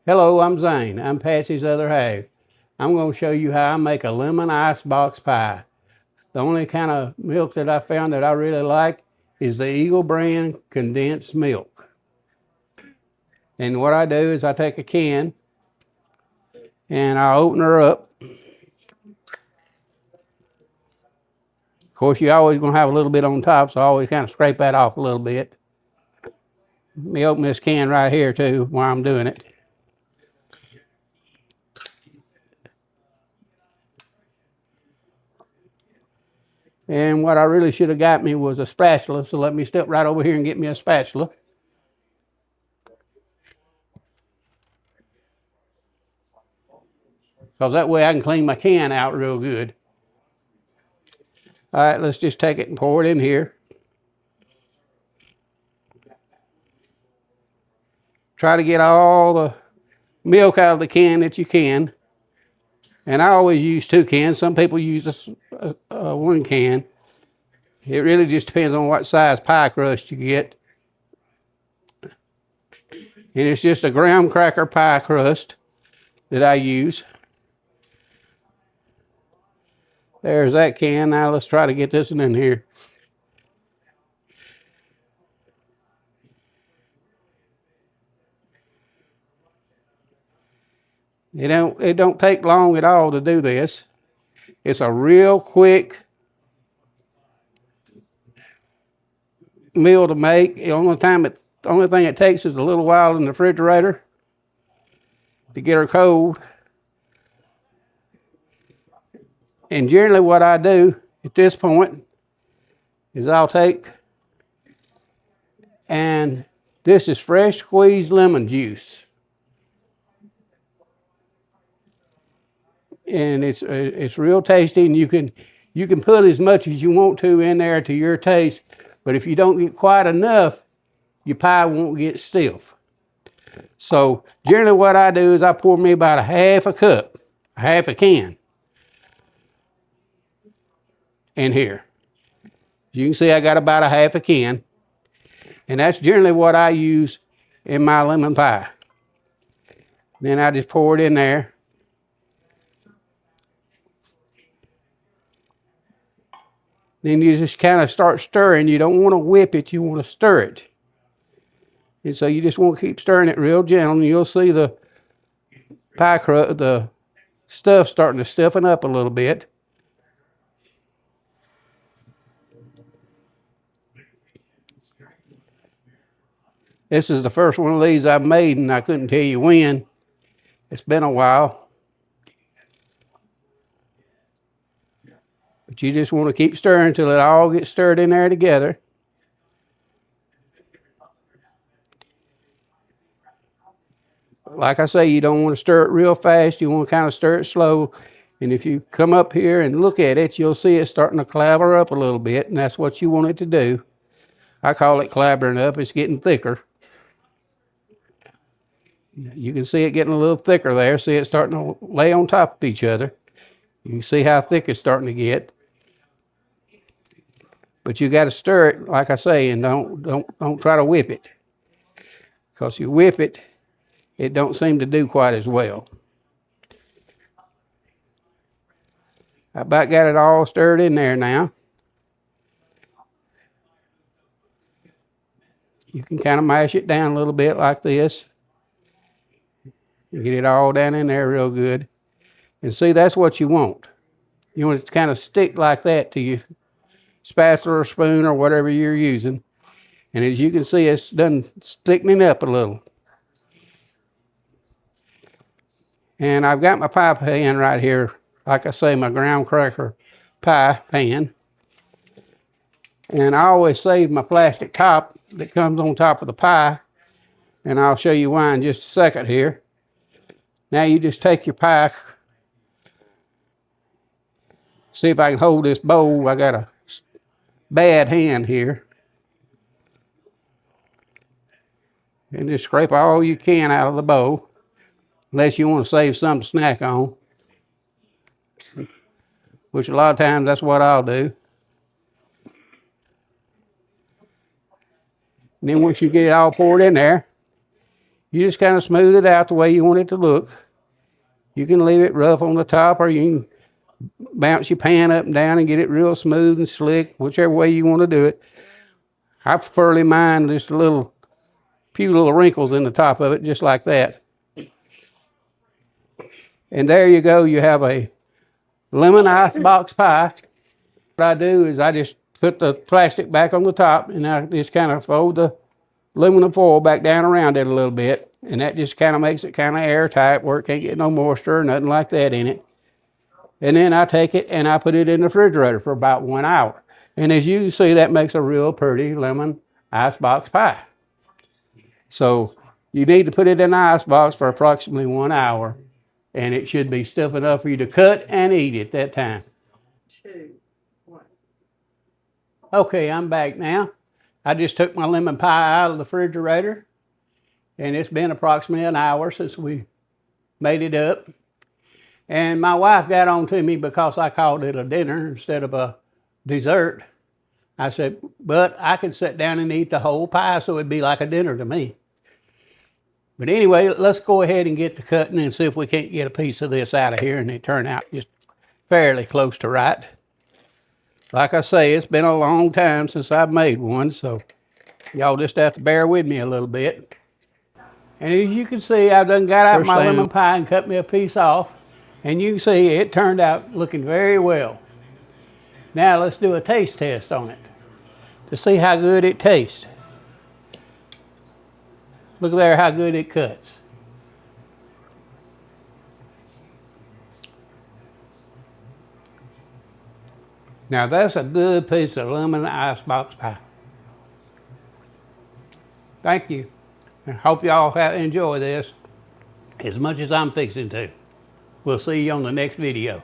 Hello, I'm Zane. I'm Patsy's other half. I'm going to show you how I make a lemon icebox pie. The only kind of milk that I found that I really like is the Eagle brand condensed milk. And what I do is I take a can and I open her up. Of course, you're always going to have a little bit on top, so I always kind of scrape that off a little bit. Let me open this can right here too while I'm doing it. And what I really should have got me was a spatula, so let me step right over here and get me a spatula. Because that way I can clean my can out real good. All right, let's just take it and pour it in here. Try to get all the milk out of the can that you can. And I always use 2 cans. Some people use a 1 can. It really just depends on what size pie crust you get. And it's just a graham cracker pie crust that I use. There's that can. Now let's try to get this one in here. It don't take long at all to do this. It's a real quick meal to make. The only thing it takes is a little while in the refrigerator to get her cold. And generally what I do at this point is I'll take, and this is fresh squeezed lemon juice. And it's real tasty, and you can put as much as you want to in there to your taste. But if you don't get quite enough, your pie won't get stiff. So generally what I do is I pour me about a half a can in here. You can see I got about a half a can. And that's generally what I use in my lemon pie. Then I just pour it in there. Then you just kind of start stirring. You don't want to whip it, you want to stir it. And so you just want to keep stirring it real gentle, and you'll see the pie crust, the stuff starting to stiffen up a little bit. This is the first one of these I've made, and I couldn't tell you when. It's been a while. But you just want to keep stirring until it all gets stirred in there together. Like I say, you don't want to stir it real fast. You want to kind of stir it slow. And if you come up here and look at it, you'll see it starting to clabber up a little bit, and that's what you want it to do. I call it clabbering up. It's getting thicker. You can see it getting a little thicker there. See it starting to lay on top of each other. You can see how thick it's starting to get. But you got to stir it, like I say, and don't try to whip it. Because you whip it, it don't seem to do quite as well. I about got it all stirred in there now. You can kind of mash it down a little bit like this. You get it all down in there real good. And see, that's what you want. You want it to kind of stick like that to your spatula or spoon or whatever you're using. And as you can see, it's done thickening up a little. And I've got my pie pan right here. Like I say, my graham cracker pie pan. And I always save my plastic top that comes on top of the pie. And I'll show you why in just a second here. Now you just take your pie. See if I can hold this bowl. I got a bad hand here. And just scrape all you can out of the bowl. Unless you want to save something to snack on. Which a lot of times that's what I'll do. And then once you get it all poured in there, You just kind of smooth it out the way you want it to look. You can leave it rough on the top, or you can bounce your pan up and down and get it real smooth and slick, whichever way you want to do it. I preferly mine just a few little wrinkles in the top of it, just like that. And there you go. You have a lemon icebox pie. What I do is I just put the plastic back on the top, and I just kind of fold the aluminum foil back down around it a little bit, and that just kind of makes it kind of airtight where it can't get no moisture or nothing like that in it. And then I take it and I put it in the refrigerator for about 1 hour. And as you can see, that makes a real pretty lemon icebox pie. So you need to put it in the icebox for approximately 1 hour, and it should be stiff enough for you to cut and eat at that time. 2, 1. Okay, I'm back now. I just took my lemon pie out of the refrigerator, and it's been approximately 1 hour since we made it up. And my wife got on to me because I called it a dinner instead of a dessert. I said, but I could sit down and eat the whole pie, so it'd be like a dinner to me. But anyway, let's go ahead and get to cutting and see if we can't get a piece of this out of here and it turn out just fairly close to right. Like I say, it's been a long time since I've made one, so y'all just have to bear with me a little bit. And as you can see, I've done got out my lemon pie and cut me a piece off. And you can see it turned out looking very well. Now let's do a taste test on it to see how good it tastes. Look there how good it cuts. Now that's a good piece of lemon icebox pie. Thank you. I hope y'all enjoy this as much as I'm fixing to. We'll see you on the next video.